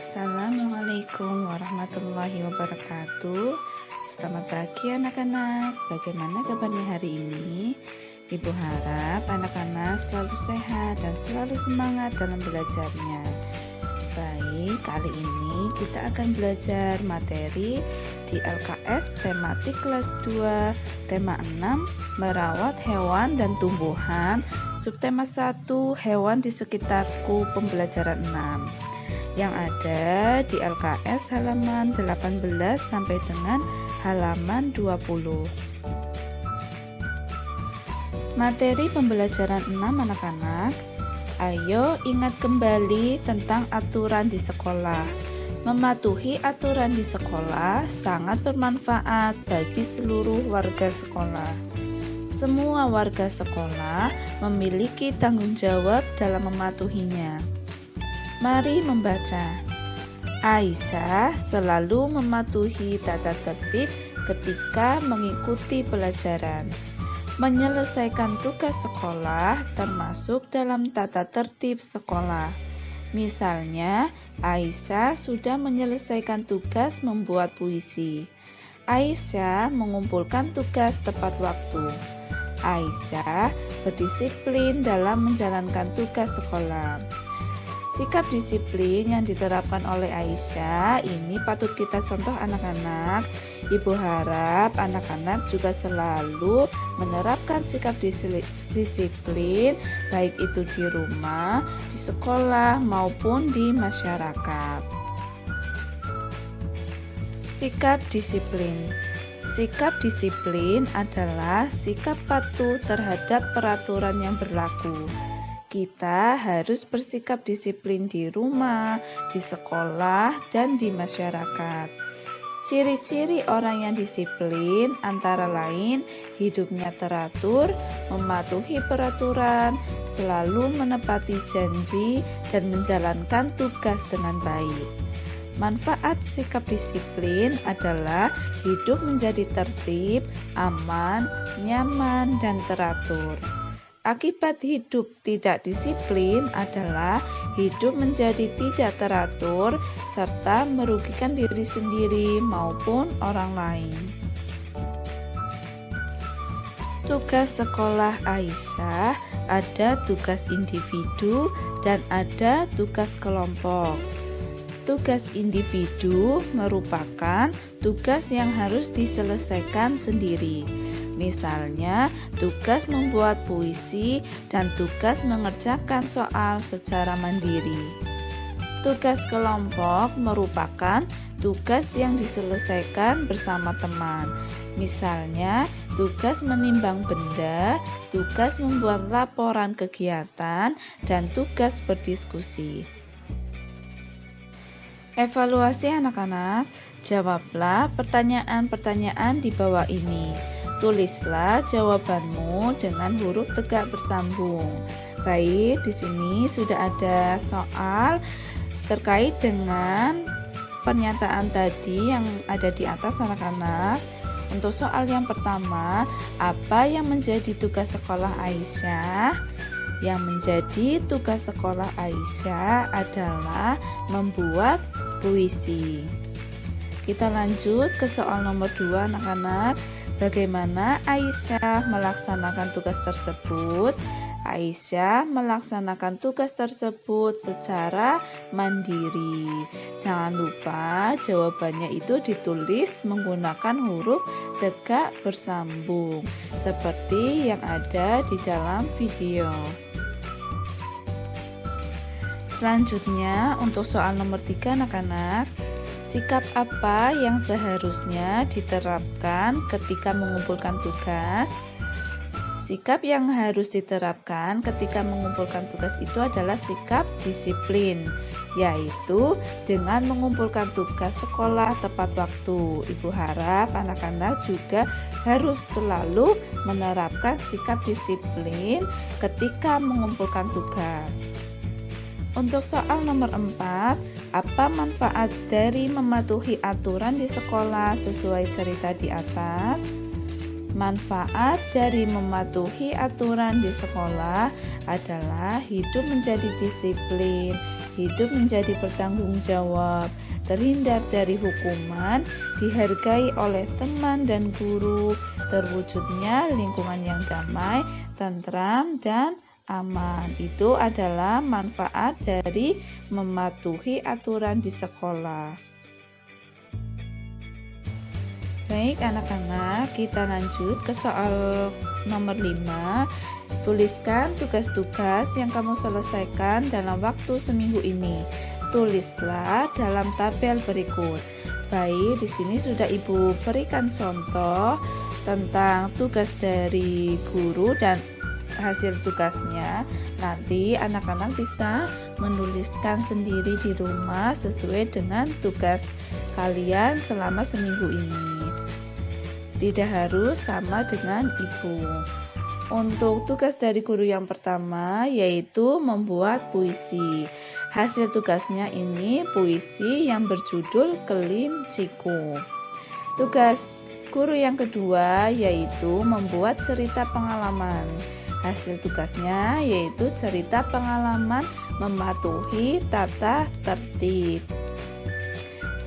Assalamualaikum warahmatullahi wabarakatuh. Selamat pagi anak-anak. Bagaimana kabarnya hari ini? Ibu harap anak-anak selalu sehat dan selalu semangat dalam belajarnya. Baik, kali ini kita akan belajar materi di LKS tematik kelas 2, tema 6, merawat hewan dan tumbuhan, subtema 1, hewan di sekitarku, pembelajaran 6. Yang ada di LKS halaman 18 sampai dengan halaman 20. Materi pembelajaran 6 anak-anak. Ayo ingat kembali tentang aturan di sekolah. Mematuhi aturan di sekolah sangat bermanfaat bagi seluruh warga sekolah. Semua warga sekolah memiliki tanggung jawab dalam mematuhinya. Mari membaca. Aisyah selalu mematuhi tata tertib ketika mengikuti pelajaran. Menyelesaikan tugas sekolah termasuk dalam tata tertib sekolah. Misalnya, Aisyah sudah menyelesaikan tugas membuat puisi. Aisyah mengumpulkan tugas tepat waktu. Aisyah berdisiplin dalam menjalankan tugas sekolah. Sikap disiplin yang diterapkan oleh Aisyah ini patut kita contoh anak-anak. Ibu harap anak-anak juga selalu menerapkan sikap disiplin baik itu di rumah, di sekolah maupun di masyarakat. Sikap disiplin. Sikap disiplin adalah sikap patuh terhadap peraturan yang berlaku. Kita harus bersikap disiplin di rumah, di sekolah, dan di masyarakat. Ciri-ciri orang yang disiplin antara lain hidupnya teratur, mematuhi peraturan, selalu menepati janji, dan menjalankan tugas dengan baik. Manfaat sikap disiplin adalah hidup menjadi tertib, aman, nyaman, dan teratur. Akibat hidup tidak disiplin adalah hidup menjadi tidak teratur serta merugikan diri sendiri maupun orang lain. Tugas sekolah Aisyah ada tugas individu dan ada tugas kelompok. Tugas individu merupakan tugas yang harus diselesaikan sendiri. Misalnya, tugas membuat puisi dan tugas mengerjakan soal secara mandiri. Tugas kelompok merupakan tugas yang diselesaikan bersama teman. Misalnya, tugas menimbang benda, tugas membuat laporan kegiatan, dan tugas berdiskusi. Evaluasi anak-anak, jawablah pertanyaan-pertanyaan di bawah ini. Tulislah jawabanmu dengan huruf tegak bersambung. Baik, di sini sudah ada soal terkait dengan pernyataan tadi yang ada di atas anak-anak. Untuk soal yang pertama, apa yang menjadi tugas sekolah Aisyah? Yang menjadi tugas sekolah Aisyah adalah membuat puisi. Kita lanjut ke soal nomor 2 anak-anak. Bagaimana Aisyah melaksanakan tugas tersebut? Aisyah melaksanakan tugas tersebut secara mandiri. Jangan lupa jawabannya itu ditulis menggunakan huruf tegak bersambung seperti yang ada di dalam video. Selanjutnya untuk soal nomor 3 anak-anak. Sikap apa yang seharusnya diterapkan ketika mengumpulkan tugas? Sikap yang harus diterapkan ketika mengumpulkan tugas itu adalah sikap disiplin, yaitu dengan mengumpulkan tugas sekolah tepat waktu. Ibu harap anak-anak juga harus selalu menerapkan sikap disiplin ketika mengumpulkan tugas. Untuk soal nomor 4, apa manfaat dari mematuhi aturan di sekolah sesuai cerita di atas? Manfaat dari mematuhi aturan di sekolah adalah hidup menjadi disiplin, hidup menjadi bertanggung jawab, terhindar dari hukuman, dihargai oleh teman dan guru, terwujudnya lingkungan yang damai, tentram, dan aman. Itu adalah manfaat dari mematuhi aturan di sekolah. Baik anak-anak, kita lanjut ke soal nomor 5. Tuliskan tugas-tugas yang kamu selesaikan dalam waktu seminggu ini. Tulislah dalam tabel berikut. Baik, di sini sudah Ibu berikan contoh tentang tugas dari guru dan hasil tugasnya. Nanti anak-anak bisa menuliskan sendiri di rumah sesuai dengan tugas kalian selama seminggu ini. Tidak harus sama dengan Ibu. Untuk tugas dari guru yang pertama yaitu membuat puisi. Hasil tugasnya ini puisi yang berjudul Kelinciku. Tugas guru yang kedua yaitu membuat cerita pengalaman. Hasil tugasnya yaitu cerita pengalaman mematuhi tata tertib.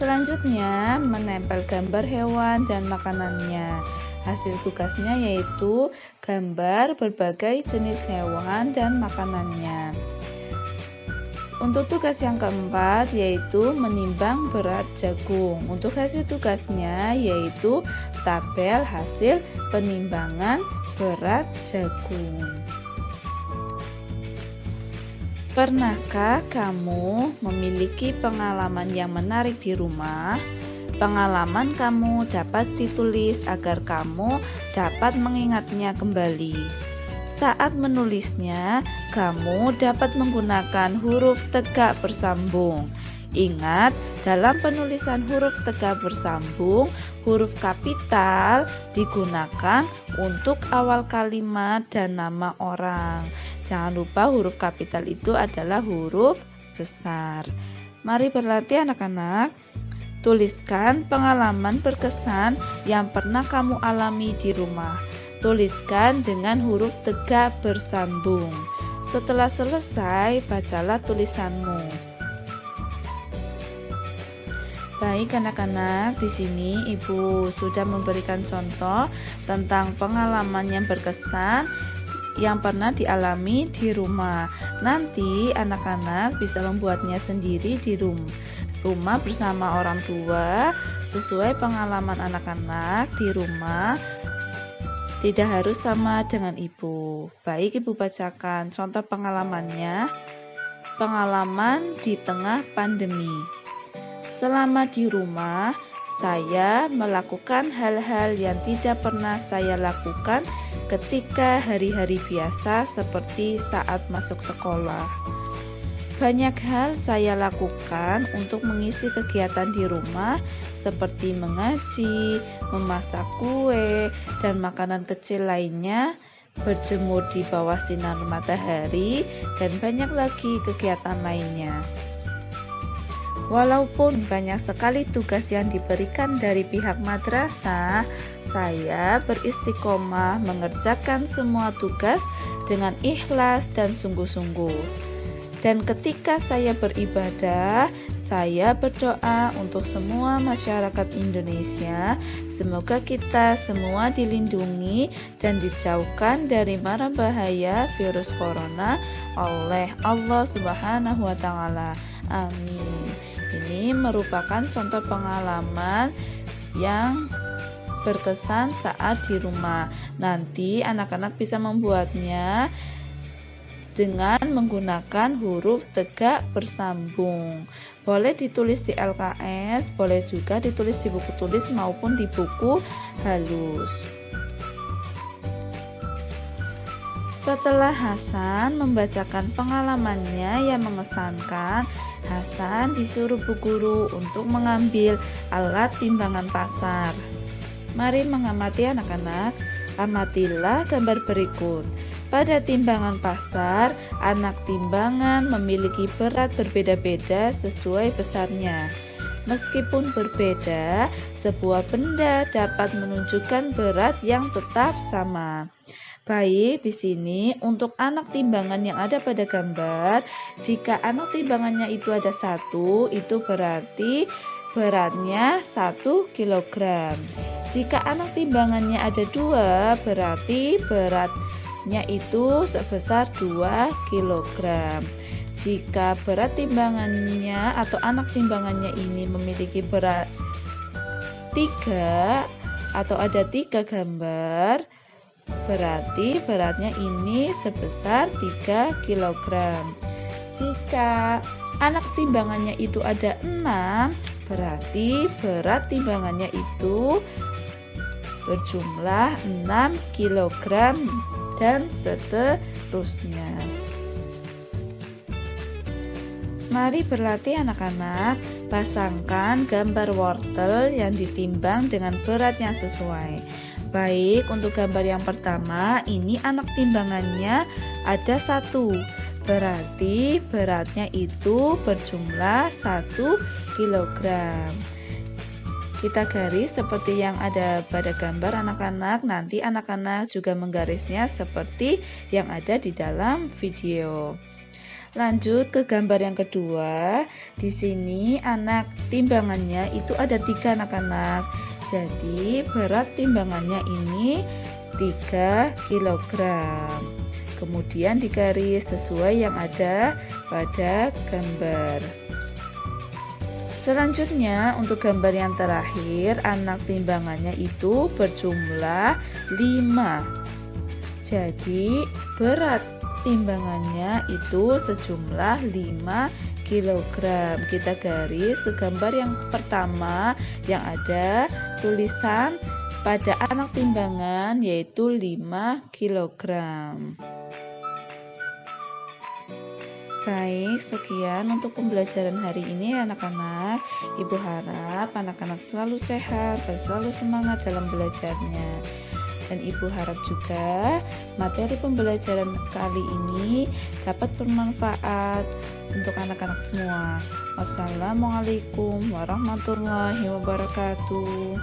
Selanjutnya, menempel gambar hewan dan makanannya. Hasil tugasnya yaitu gambar berbagai jenis hewan dan makanannya. Untuk tugas yang keempat yaitu menimbang berat jagung. Untuk hasil tugasnya yaitu tabel hasil penimbangan berat jagung. Pernahkah kamu memiliki pengalaman yang menarik di rumah? Pengalaman kamu dapat ditulis agar kamu dapat mengingatnya kembali. Saat menulisnya, kamu dapat menggunakan huruf tegak bersambung. Ingat, dalam penulisan huruf tegak bersambung, huruf kapital digunakan untuk awal kalimat dan nama orang. Jangan lupa huruf kapital itu adalah huruf besar. Mari berlatih anak-anak. Tuliskan pengalaman berkesan yang pernah kamu alami di rumah. Tuliskan dengan huruf tegak bersambung. Setelah selesai, bacalah tulisanmu. Baik anak-anak, di sini Ibu sudah memberikan contoh tentang pengalaman yang berkesan yang pernah dialami di rumah. Nanti anak-anak bisa membuatnya sendiri di rumah bersama orang tua sesuai pengalaman anak-anak di rumah. Tidak harus sama dengan Ibu. Baik, Ibu bacakan contoh pengalamannya. Pengalaman di tengah pandemi. Selama di rumah, saya melakukan hal-hal yang tidak pernah saya lakukan ketika hari-hari biasa seperti saat masuk sekolah. Banyak hal saya lakukan untuk mengisi kegiatan di rumah seperti mengaji, memasak kue, dan makanan kecil lainnya, berjemur di bawah sinar matahari, dan banyak lagi kegiatan lainnya. Walaupun banyak sekali tugas yang diberikan dari pihak madrasah, saya beristiqomah mengerjakan semua tugas dengan ikhlas dan sungguh-sungguh. Dan ketika saya beribadah, saya berdoa untuk semua masyarakat Indonesia. Semoga kita semua dilindungi dan dijauhkan dari mara bahaya virus corona oleh Allah Subhanahu wa Ta'ala. Amin. Ini merupakan contoh pengalaman yang berkesan saat di rumah. Nanti anak-anak bisa membuatnya dengan menggunakan huruf tegak bersambung. Boleh ditulis di LKS, boleh juga ditulis di buku tulis maupun di buku halus. Setelah Hasan membacakan pengalamannya yang mengesankan, Hasan disuruh bu guru untuk mengambil alat timbangan pasar. Mari mengamati anak-anak. Amatilah gambar berikut. Pada timbangan pasar, anak timbangan memiliki berat berbeda-beda sesuai besarnya. Meskipun berbeda, sebuah benda dapat menunjukkan berat yang tetap sama. Baik, di sini untuk anak timbangan yang ada pada gambar, jika anak timbangannya itu ada 1, itu berarti beratnya 1 kg. Jika anak timbangannya ada 2, berarti beratnya itu sebesar 2 kg. Jika berat timbangannya atau anak timbangannya ini memiliki berat 3 atau ada 3 gambar, berarti beratnya ini sebesar 3 kg. Jika anak timbangannya itu ada 6, berarti berat timbangannya itu berjumlah 6 kg dan seterusnya. Mari berlatih anak-anak, pasangkan gambar wortel yang ditimbang dengan berat yang sesuai. Baik, untuk gambar yang pertama, ini anak timbangannya ada 1, berarti beratnya itu berjumlah 1 kg. Kita garis seperti yang ada pada gambar anak-anak, nanti anak-anak juga menggarisnya seperti yang ada di dalam video. Lanjut ke gambar yang kedua. Di sini anak timbangannya itu ada 3 anak-anak. Jadi berat timbangannya ini 3 kg. Kemudian digaris sesuai yang ada pada gambar. Selanjutnya untuk gambar yang terakhir, anak timbangannya itu berjumlah 5. Jadi berat timbangannya itu sejumlah 5 kg. Kita garis ke gambar yang pertama yang ada tulisan pada anak timbangan yaitu 5 kg. Baik, sekian untuk pembelajaran hari ini anak-anak. Ibu harap anak-anak selalu sehat dan selalu semangat dalam belajarnya. Dan Ibu harap juga materi pembelajaran kali ini dapat bermanfaat untuk anak-anak semua. Wassalamualaikum warahmatullahi wabarakatuh.